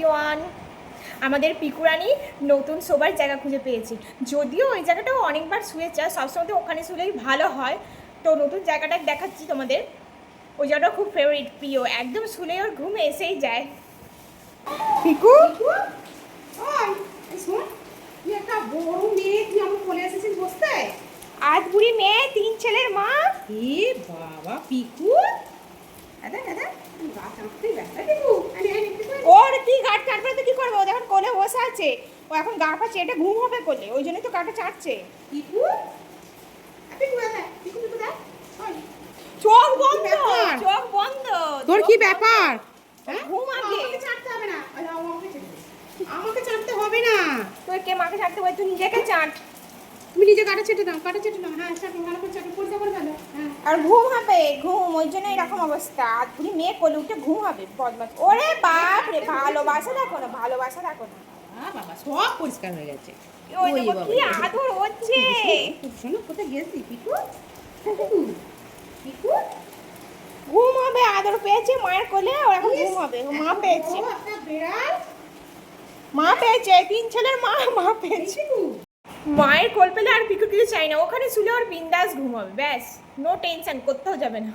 Everyone, আমাদের পিকুরানি নতুন শোবার জায়গা খুঁজে পেয়েছি। যদিও ওই জায়গাটাও অনেকবার শুয়েছে, সবসময় তো ওখানে শুলেই ভালো হয়। তো নতুন জায়গাটা দেখাচ্ছি তোমাদের। ওই জায়গাটা খুব ফেভারিট, প্রিয়, একদম শুলে ওর ঘুম এসেই যায়। পিকু, তুই একটা বড় মেয়ে, তুই আমার কোলে এসেছিস বসতে। আজ বুড়ি মেয়ে, 3 ছেলের মা। এ বাবা পিকু, দাদা দাদা গা চাপতে ব্যথা পিকু। ওর কি গাঁট কাটবে তো কি করবে? ও যখন কোলে বসে আছে, ও এখন গা পা চেটে ঘুম হবে কোলে, ওই জন্যই তো গাটা চাটছে। পিকু পিকু দাদা, পিকু পিকু দাদা, চোখ বন্ধ, চোখ বন্ধ। তোর কি ব্যাপার? ঘুম আগে। আমাকে ছাড়তে হবে না, আমাকে ছাড়তে হবে না। তোর কে মাকে ছাড়তে হবে? তুই নিজেকে চাট। তুমি নিজে কাটা ছেটে দাও, কাটা ছেটে দাও। হ্যাঁ চাটো, ভালো করে চাটো, পরিষ্কার করে ফেলো। হ্যাঁ আর ঘুম হবে, ঘুম, ওই জন্য এরকম অবস্থা। আর তুমি মেয়ে কোলে উঠে ঘুম হবে, বদমাস। ওরে বাপ রে, ভালোবাসা দেখো না, ভালোবাসা দেখো না। বাবা সব পরিষ্কার হয়ে গেছে। ওই দেখো কি আদর হচ্ছে। শোনো কোথায় গেছি পিকু? পিকু ঘুম হবে, আদর পেয়েছে মায়ের কোলে, ও এখন ঘুম হবে। মা পেয়েছে, একটা বেড়াল, মা পেয়েছে, 3 ছেলের মা, মা পেয়েছে। মায়ের কোল পেলে আর পিকুর কিছু চাই না, ওখানে শুলে ওর বিন্দাস ঘুম হবে, ব্যাস, নো টেনশন, কোথাও যাবে না।